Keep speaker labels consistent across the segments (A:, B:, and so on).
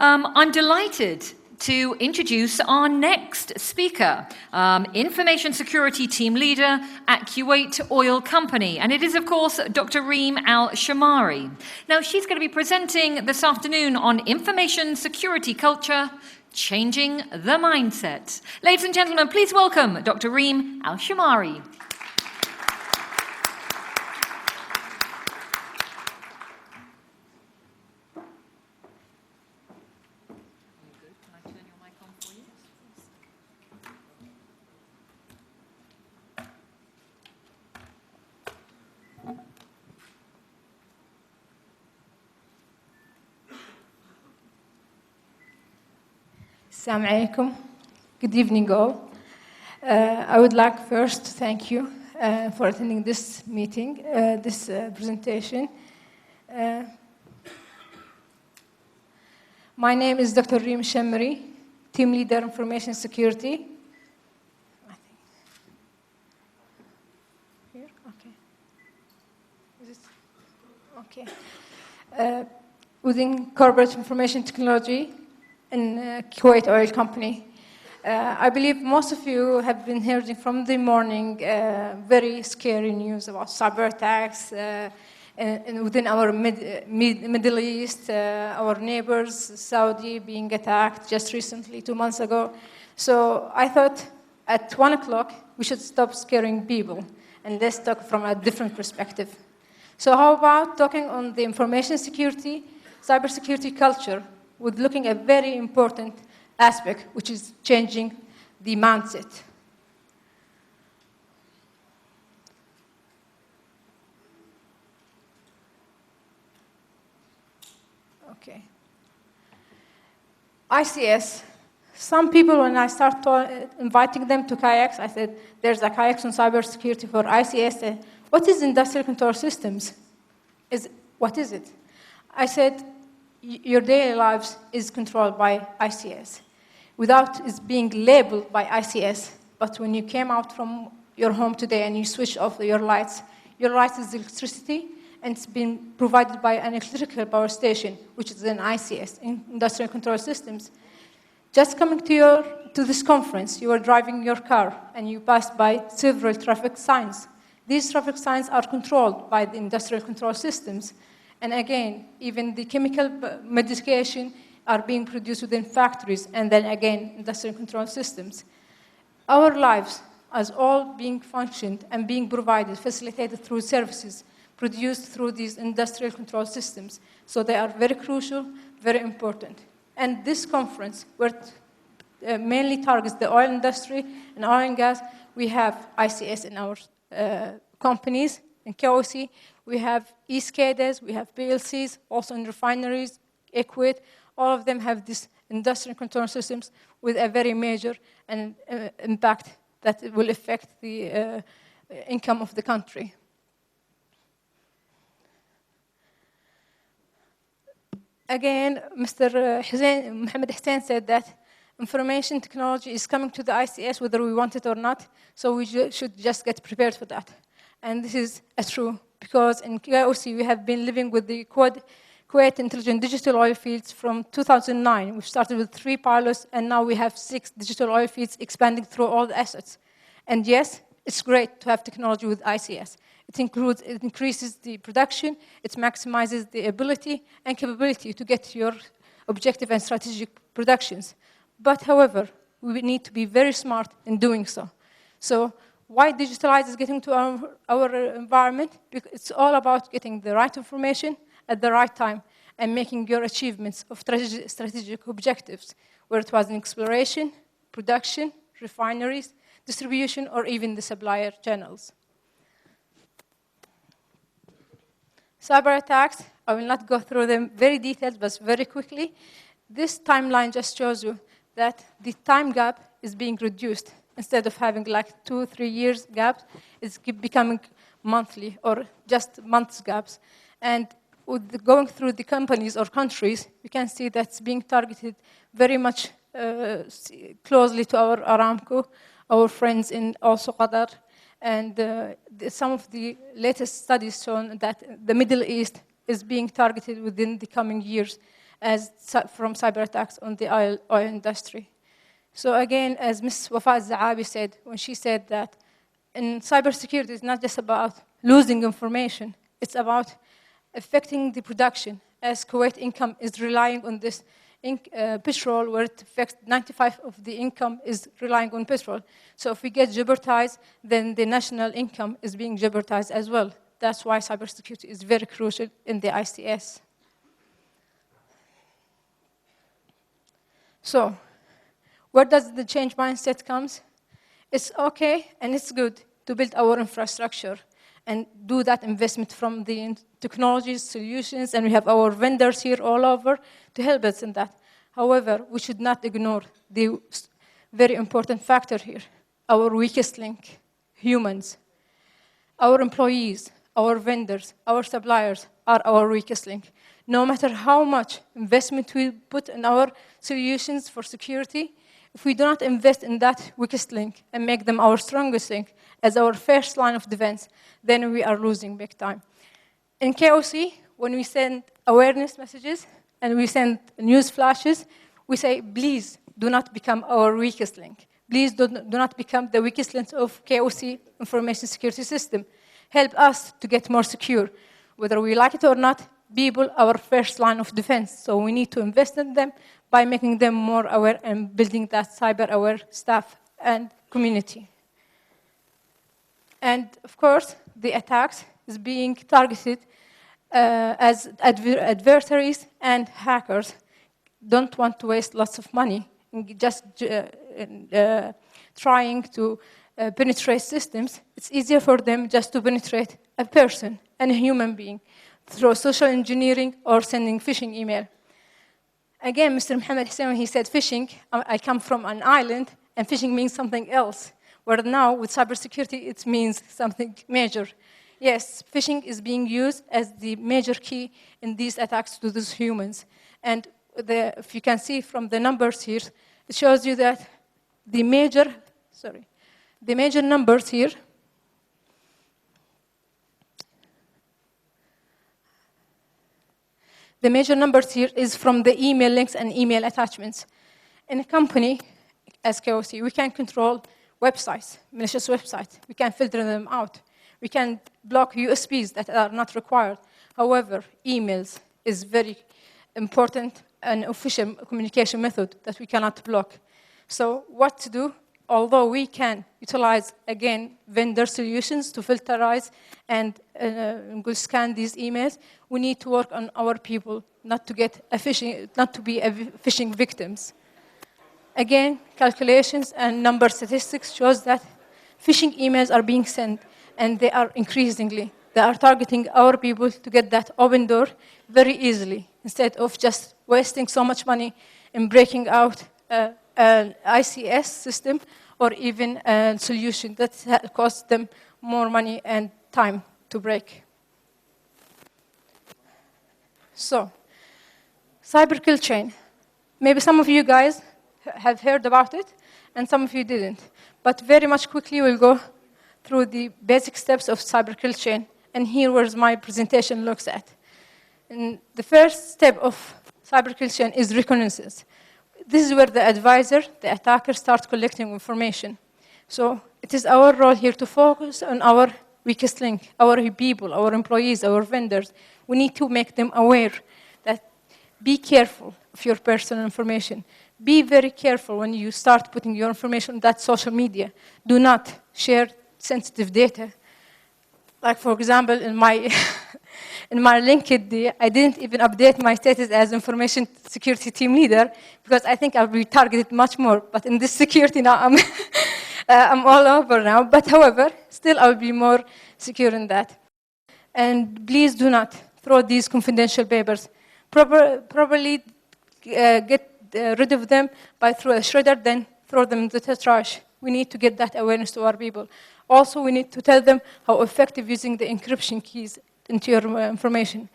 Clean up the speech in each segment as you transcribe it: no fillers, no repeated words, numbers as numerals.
A: I'm delighted to introduce our next speaker, Information Security Team Leader at Kuwait Oil Company. And it is, of course, Dr. Reem Al-Shammari. Now, she's going to be presenting this afternoon on information security culture, changing the mindset. Ladies and gentlemen, please welcome Dr. Reem Al-Shammari.
B: Assalamu alaikum. Good evening, all. I would like first to thank you for attending this meeting, this presentation. My name is Dr. Reem Al-Shammari, Team Leader Information Security. I think here, okay. Is it? Okay. Within Corporate Information Technology in Kuwait Oil Company. I believe most of you have been hearing from the morning very scary news about cyber attacks and within our Middle East, our neighbors, Saudi being attacked just recently, 2 months ago. So I thought at 1 o'clock we should stop scaring people and let's talk from a different perspective. So how about talking on the information security, cybersecurity culture, with looking at a very important aspect, which is changing the mindset. Okay. ICS. Some people, when I start inviting them to kayaks, I said, there's a kayaks on cybersecurity for ICS. What is industrial control systems? What is it? I said, your daily lives is controlled by ICS, without it being labeled by ICS. But when you came out from your home today and you switch off your lights is electricity, and it's been provided by an electrical power station, which is an ICS, Industrial Control Systems. Just coming to this conference, you are driving your car, and you passed by several traffic signs. These traffic signs are controlled by the Industrial Control Systems. And again, even the chemical medication are being produced within factories, and then again, industrial control systems. Our lives, as all being functioned and being provided, facilitated through services produced through these industrial control systems. So they are very crucial, very important. And this conference, where it mainly targets the oil industry and oil and gas, we have ICS in our companies. In KOC, we have eSCADAs, we have PLCs, also in refineries, Kuwait. All of them have these industrial control systems with a very major impact that will affect the income of the country. Again, Mr. Mohammed Hussein said that information technology is coming to the ICS whether we want it or not, so we should just get prepared for that. And this is true, because in KOC we have been living with the Kuwait Intelligent Digital Oil Fields from 2009. We started with 3 pilots, and now we have 6 digital oil fields expanding through all the assets. And yes, it's great to have technology with ICS. It increases the production, it maximizes the ability and capability to get your objective and strategic productions. But however, we need to be very smart in doing so. So why digitalize is getting to our environment? Because it's all about getting the right information at the right time and making your achievements of strategic objectives, where it was in exploration, production, refineries, distribution, or even the supplier channels. Cyber attacks, I will not go through them very detailed, but very quickly. This timeline just shows you that the time gap is being reduced. Instead of having like 2-3 years gaps, it's becoming monthly or just months gaps. And with going through the companies or countries, we can see that's being targeted very much closely to our Aramco, our friends in also Qatar. And some of the latest studies shown that the Middle East is being targeted within the coming years from cyber attacks on the oil industry. So again, as Ms. Wafa Al-Zaabi said, when she said that in cybersecurity, it's not just about losing information, it's about affecting the production, as Kuwait income is relying on this petrol, where it affects 95% of the income is relying on petrol. So if we get jeopardized, then the national income is being jeopardized as well. That's why cybersecurity is very crucial in the ICS. So, where does the change mindset comes? It's okay and it's good to build our infrastructure and do that investment from the technologies, solutions, and we have our vendors here all over to help us in that. However, we should not ignore the very important factor here, our weakest link, humans. Our employees, our vendors, our suppliers are our weakest link. No matter how much investment we put in our solutions for security, if we do not invest in that weakest link and make them our strongest link as our first line of defense, then we are losing big time. In KOC, when we send awareness messages and we send news flashes, we say, please do not become our weakest link. Please do not become the weakest link of KOC information security system. Help us to get more secure. Whether we like it or not, people are our first line of defense. So we need to invest in them by making them more aware and building that cyber-aware staff and community. And of course, the attacks is being targeted as adversaries and hackers don't want to waste lots of money in just trying to penetrate systems. It's easier for them just to penetrate a person and a human being through social engineering or sending phishing email. Again, Mr. Mohammed Hussein, when he said phishing, I come from an island, and phishing means something else. Where now, with cybersecurity, it means something major. Yes, phishing is being used as the major key in these attacks to these humans. And if you can see from the numbers here, it shows you that the major numbers here, is from the email links and email attachments. In a company, as KOC, we can control websites, malicious websites. We can filter them out. We can block USBs that are not required. However, emails is very important and official communication method that we cannot block. So what to do? Although we can utilize, again, vendor solutions to filterize and scan these emails, we need to work on our people not to be phishing victims. Again, calculations and number statistics shows that phishing emails are being sent, and they are increasingly. They are targeting our people to get that open door very easily, instead of just wasting so much money in breaking out an ICS system or even a solution that costs them more money and time to break. So, cyber kill chain. Maybe some of you guys have heard about it, and some of you didn't. But very much quickly, we'll go through the basic steps of cyber kill chain, and here where my presentation looks at. And the first step of cyber kill chain is reconnaissance. This is where the advisor, the attacker, starts collecting information. So it is our role here to focus on our weakest link, our people, our employees, our vendors. We need to make them aware that be careful of your personal information. Be very careful when you start putting your information on that social media. Do not share sensitive data. Like, for example, in my LinkedIn, I didn't even update my status as information security team leader because I think I'll be targeted much more. But in this security now, I'm all over now. But however, still I'll be more secure in that. And please do not throw these confidential papers. Properly get rid of them through a shredder, then throw them into the trash. We need to get that awareness to our people. Also, we need to tell them how effective using the encryption keys into your information.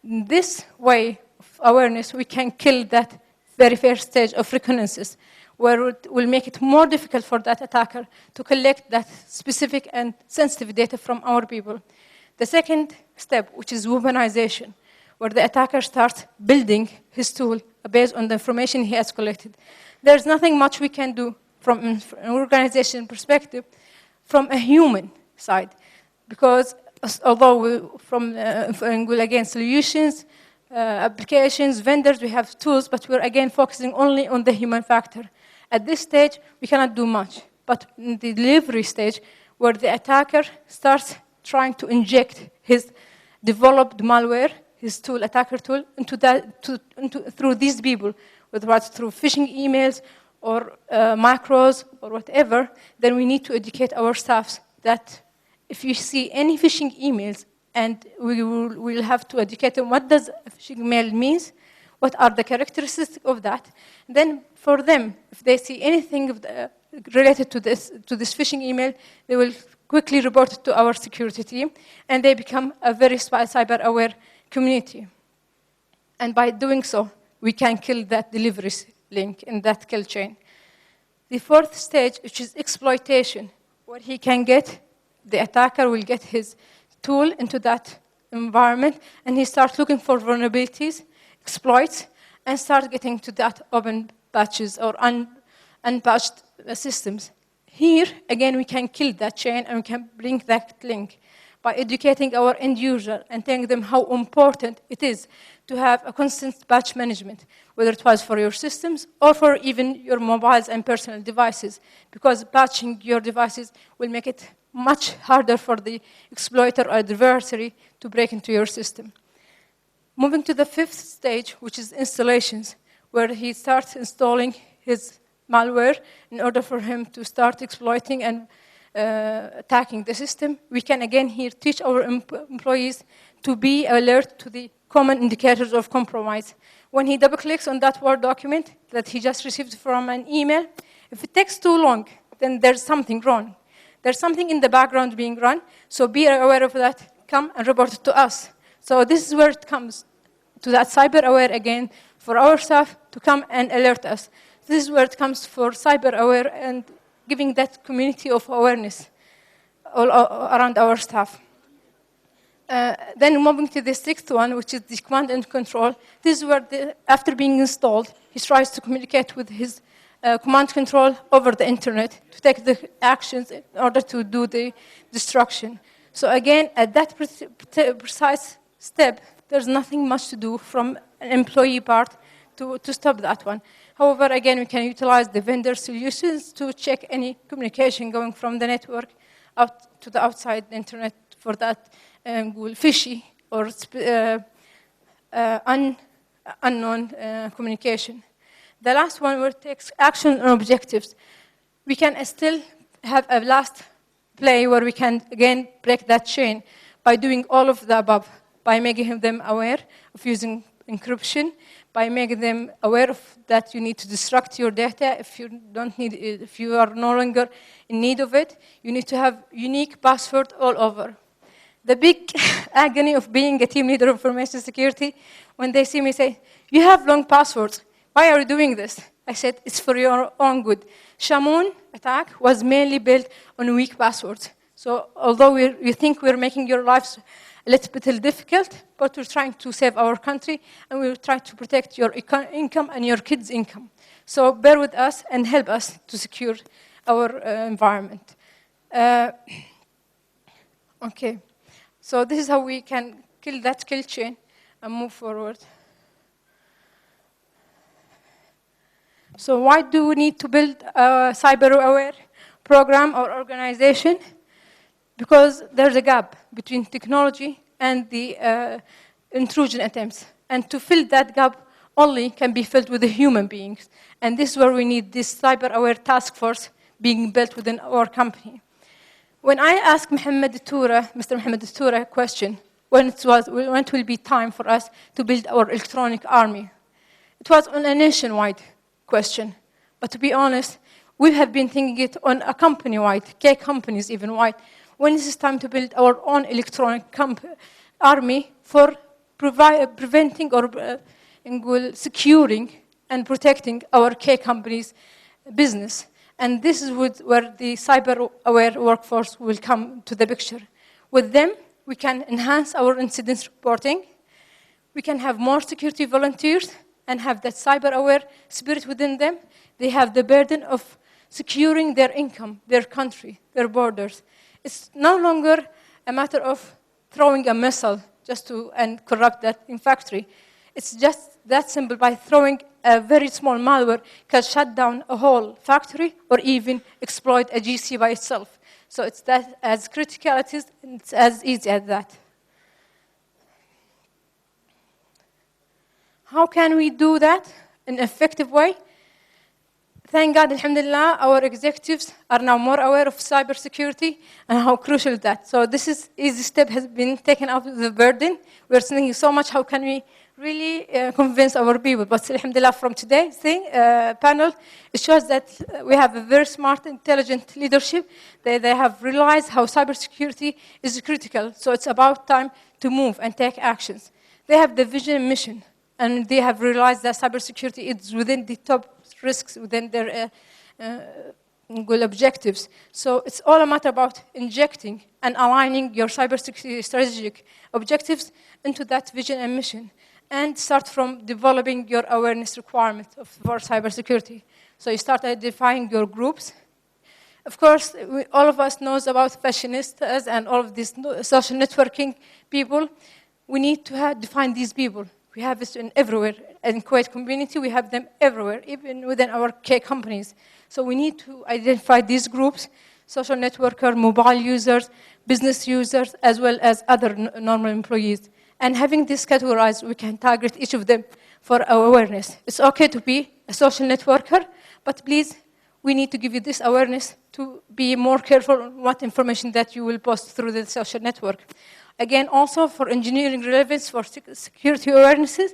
B: In this way of awareness, we can kill that very first stage of reconnaissance, where it will make it more difficult for that attacker to collect that specific and sensitive data from our people. The second step, which is weaponization. where the attacker starts building his tool based on the information he has collected. There's nothing much we can do from an organization perspective, from a human side, because although from again solutions, applications, vendors, we have tools, but we're again focusing only on the human factor. At this stage, we cannot do much. But in the delivery stage, where the attacker starts trying to inject his developed malware, his tool, attacker tool, through these people, whether it's through phishing emails or macros or whatever, then we need to educate our staffs that if you see any phishing emails, and we'll have to educate them what does a phishing mail means, what are the characteristics of that. Then for them, if they see anything related to this phishing email, they will quickly report it to our security team, and they become a very cyber-aware community. And by doing so, we can kill that delivery link in that kill chain. The fourth stage, which is exploitation, where he can get, the attacker will get his tool into that environment, and he starts looking for vulnerabilities, exploits, and start getting to that open patches or unpatched systems. Here, again, we can kill that chain, and we can bring that link by educating our end user and telling them how important it is to have a constant patch management, whether it was for your systems or for even your mobiles and personal devices, because patching your devices will make it much harder for the exploiter or adversary to break into your system. Moving to the fifth stage, which is installations, where he starts installing his malware in order for him to start exploiting and attacking the system. We can again here teach our employees to be alert to the common indicators of compromise. When he double clicks on that Word document that he just received from an email, if it takes too long, then there's something wrong. There's something in the background being run, so be aware of that, come and report it to us. So this is where it comes to that cyber aware again, for our staff to come and alert us. This is where it comes for cyber aware and giving that community of awareness all around our staff. Then moving to the sixth one, which is the command and control. This is where, after being installed, he tries to communicate with his command control over the internet to take the actions in order to do the destruction. So again, at that precise step, there's nothing much to do from an employee part to stop that one. However, again, we can utilize the vendor solutions to check any communication going from the network out to the outside internet for that fishy or unknown communication. The last one, where it takes action and objectives. We can still have a last play where we can, again, break that chain by doing all of the above, by making them aware of using encryption, by making them aware of that you need to destruct your data if you don't need it, if you are no longer in need of it. You need to have unique password all over. The big agony of being a team leader of information security, when they see me say, you have long passwords. Why are you doing this? I said, it's for your own good. Shamoon attack was mainly built on weak passwords. So although we think we're making your lives a little bit difficult, but we're trying to save our country, and we're trying to protect your income and your kids' income. So bear with us and help us to secure our environment. Okay, so this is how we can kill that kill chain and move forward. So why do we need to build a cyber-aware program or organization? Because there's a gap between technology and the intrusion attempts. And to fill that gap only can be filled with the human beings. And this is where we need this cyber-aware task force being built within our company. When I asked Mr. Mohammed Toura a question, when it will be time for us to build our electronic army, it was on a nationwide question. But to be honest, we have been thinking it on a company-wide, K companies even wide. When is it time to build our own electronic army for preventing or securing and protecting our K companies' business? And this is where the cyber-aware workforce will come to the picture. With them, we can enhance our incident reporting. We can have more security volunteers and have that cyber-aware spirit within them. They have the burden of securing their income, their country, their borders. It's no longer a matter of throwing a missile and corrupt that in factory. It's just that simple. By throwing a very small malware can shut down a whole factory or even exploit a GC by itself. So it's that as critical it is, it's as easy as that. How can we do that in an effective way? Thank God, alhamdulillah, our executives are now more aware of cybersecurity and how crucial is that. So this is easy step has been taken out of the burden. We're thinking so much, how can we really convince our people? But alhamdulillah, from today's panel, it shows that we have a very smart, intelligent leadership. They have realized how cybersecurity is critical. So it's about time to move and take actions. They have the vision and mission. And they have realized that cybersecurity is within the top risks within their goal objectives. So it's all a matter about injecting and aligning your cybersecurity strategic objectives into that vision and mission. And start from developing your awareness requirement for cybersecurity. So you start identifying your groups. Of course, all of us knows about fashionistas and all of these social networking people. We need to define these people. We have this everywhere. In Kuwait community, we have them everywhere, even within our K companies. So we need to identify these groups, social networker, mobile users, business users, as well as other normal employees. And having this categorized, we can target each of them for our awareness. It's okay to be a social networker, but please, we need to give you this awareness to be more careful on what information that you will post through the social network. Again, also for engineering relevance for security awarenesses,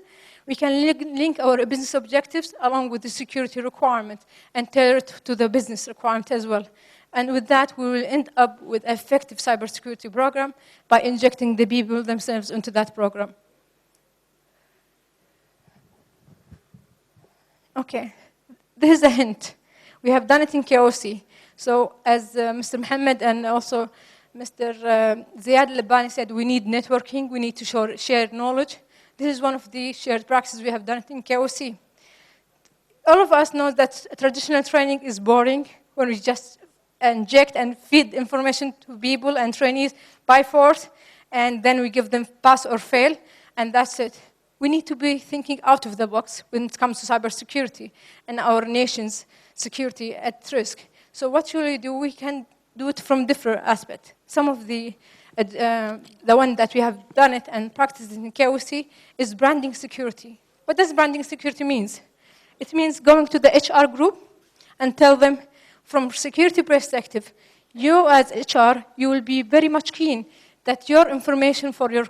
B: we can link our business objectives along with the security requirement and tailor it to the business requirement as well. And with that, we will end up with an effective cybersecurity program by injecting the people themselves into that program. Okay, this is a hint. We have done it in KOC. So as Mr. Mohammed and also Mr. Ziad Labani said, we need networking, we need to share knowledge. This is one of the shared practices we have done it in KOC. All of us know that traditional training is boring when we just inject and feed information to people and trainees by force, and then we give them pass or fail, and that's it. We need to be thinking out of the box when it comes to cybersecurity and our nation's security at risk. So what should we do? We can do it from different aspects. Some of the one that we have done it and practiced in KOC is branding security. What does branding security mean? It means going to the HR group and tell them, from security perspective, you as HR, you will be very much keen that your information for your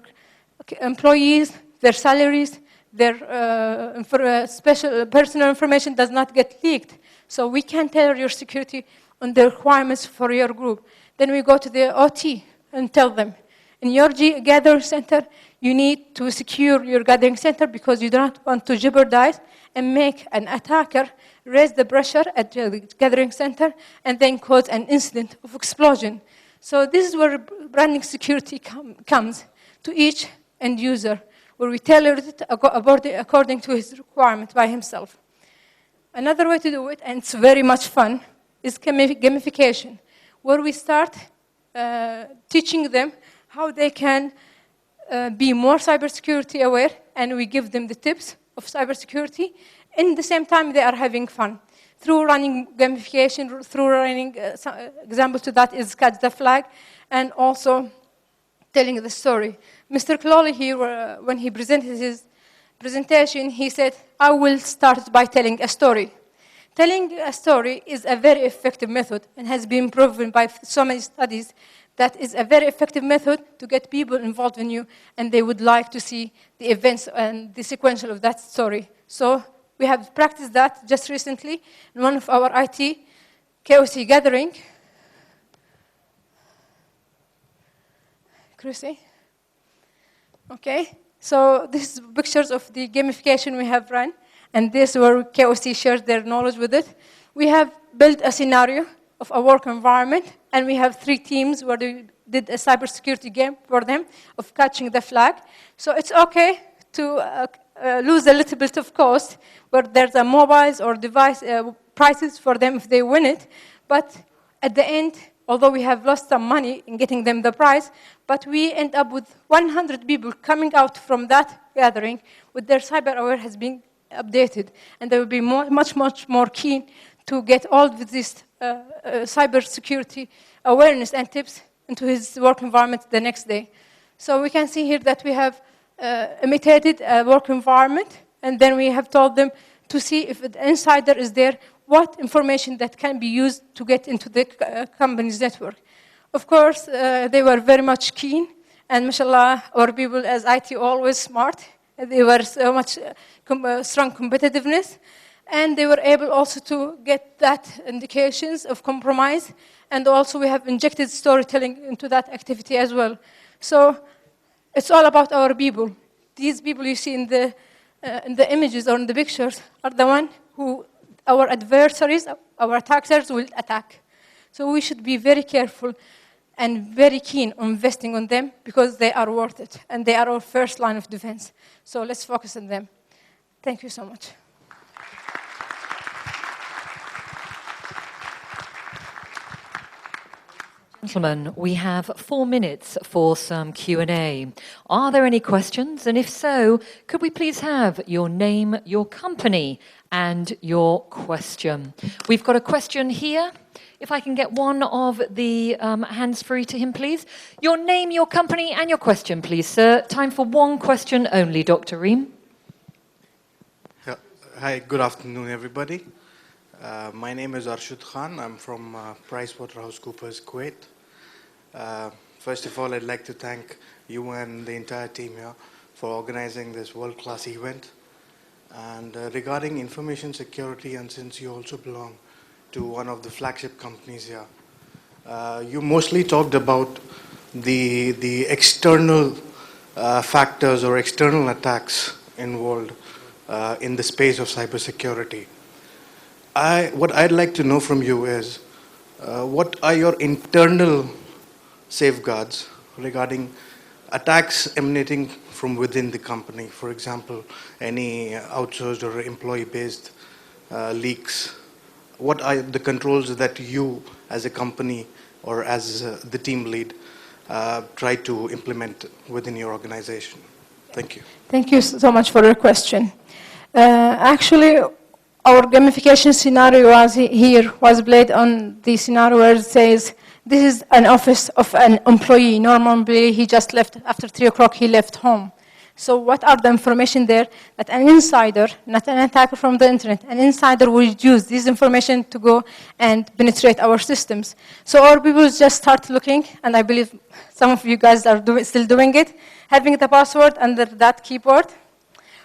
B: employees, their salaries, their special personal information does not get leaked. So we can tailor your security on the requirements for your group. Then we go to the OT and tell them, in your gathering center, you need to secure your gathering center because you do not want to jeopardize and make an attacker raise the pressure at the gathering center and then cause an incident of explosion. So this is where branding security comes to each end user, where we tailor it according to his requirement by himself. Another way to do it, and it's very much fun, is gamification, where we start teaching them how they can be more cybersecurity aware, and we give them the tips of cybersecurity. In the same time, they are having fun. Through running gamification, through running, example to that is Catch the Flag, and also telling the story. Mr. Cloley here, when he presented his presentation, he said, I will start by telling a story. Telling a story is a very effective method and has been proven by so many studies that is a very effective method to get people involved in you, and they would like to see the events and the sequential of that story. So we have practiced that just recently in one of our IT KOC gathering. Chrissy? Okay, so this is pictures of the gamification we have run, and this is where KOC shares their knowledge with it. We have built a scenario of a work environment, and we have 3 teams where we did a cybersecurity game for them of catching the flag. So it's okay to lose a little bit of cost, where there's a mobiles or device prices for them if they win it. But at the end, although we have lost some money in getting them the prize, but we end up with 100 people coming out from that gathering with their cyber aware has been updated, and they will be much more keen to get all of this cybersecurity awareness and tips into his work environment the next day. So we can see here that we have imitated a work environment, and then we have told them to see if an insider is there, what information that can be used to get into the company's network. Of course, they were very much keen, and mashallah, our people as IT always smart. They were so much strong competitiveness, and they were able also to get that indications of compromise, and also we have injected storytelling into that activity as well. So it's all about our people. These people you see in the images or in the pictures are the one who our adversaries, our attackers will attack. So we should be very careful and very keen on investing on them because they are worth it and they are our first line of defense. So let's focus on them. Thank you so much.
A: Gentlemen, we have 4 minutes for some Q&A. Are there any questions? And if so, could we please have your name, your company, and your question? We've got a question here. If I can get one of the hands free to him, please. Your name, your company, and your question, please, sir. Time for one question only, Dr. Reem.
C: Yeah. Hi, good afternoon, everybody. My name is Arshad Khan. I'm from PricewaterhouseCoopers, Kuwait. First of all, I'd like to thank you and the entire team here for organizing this world-class event. And regarding information security, and since you also belong to one of the flagship companies here, you mostly talked about the external factors or external attacks involved in the space of cybersecurity. What I'd like to know from you is, what are your internal safeguards regarding attacks emanating from within the company? For example, any outsourced or employee-based leaks. What are the controls that you as a company or as the team lead try to implement within your organization? Thank you.
B: Thank you so much for your question. Actually, our gamification scenario was played on the scenario where it says, this is an office of an employee. Normally, he just left after 3 o'clock, he left home. So what are the information there that an insider, not an attacker from the internet, an insider will use this information to go and penetrate our systems. So our people just start looking, and I believe some of you guys are still doing it, having the password under that keyboard,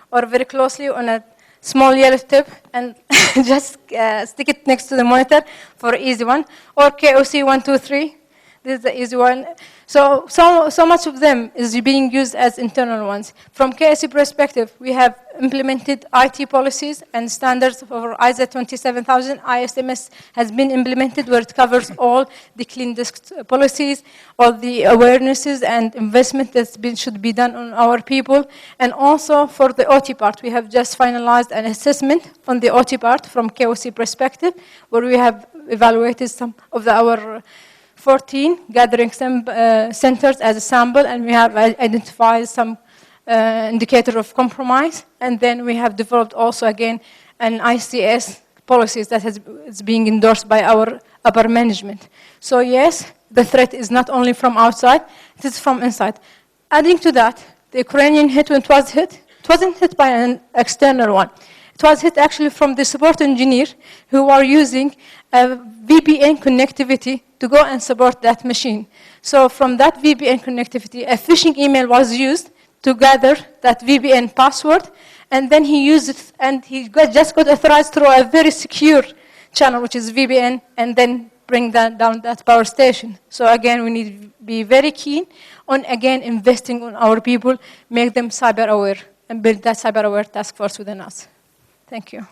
B: or very closely on a small yellow tip, and just stick it next to the monitor for an easy one, or KOC 123. This is the easy one. So much of them is being used as internal ones. From KSC perspective, we have implemented IT policies and standards for ISO 27000. ISMS has been implemented where it covers all the clean desk policies, all the awarenesses and investment that should be done on our people. And also for the OT part, we have just finalized an assessment on the OT part from KOC perspective, where we have evaluated some of our 14 gathering centers as a sample, and we have identified some indicator of compromise. And then we have developed also, again, an ICS policies that is being endorsed by our upper management. So yes, the threat is not only from outside, it is from inside. Adding to that, the Ukrainian hit, when it was hit, it wasn't hit by an external one. It was hit actually from the support engineer who are using a VPN connectivity to go and support that machine. So from that VPN connectivity, a phishing email was used to gather that VPN password, and then he used it, and he just got authorized through a very secure channel, which is VPN, and then bring that down that power station. So again, we need to be very keen on, again, investing on our people, make them cyber aware, and build that cyber aware task force within us. Thank you.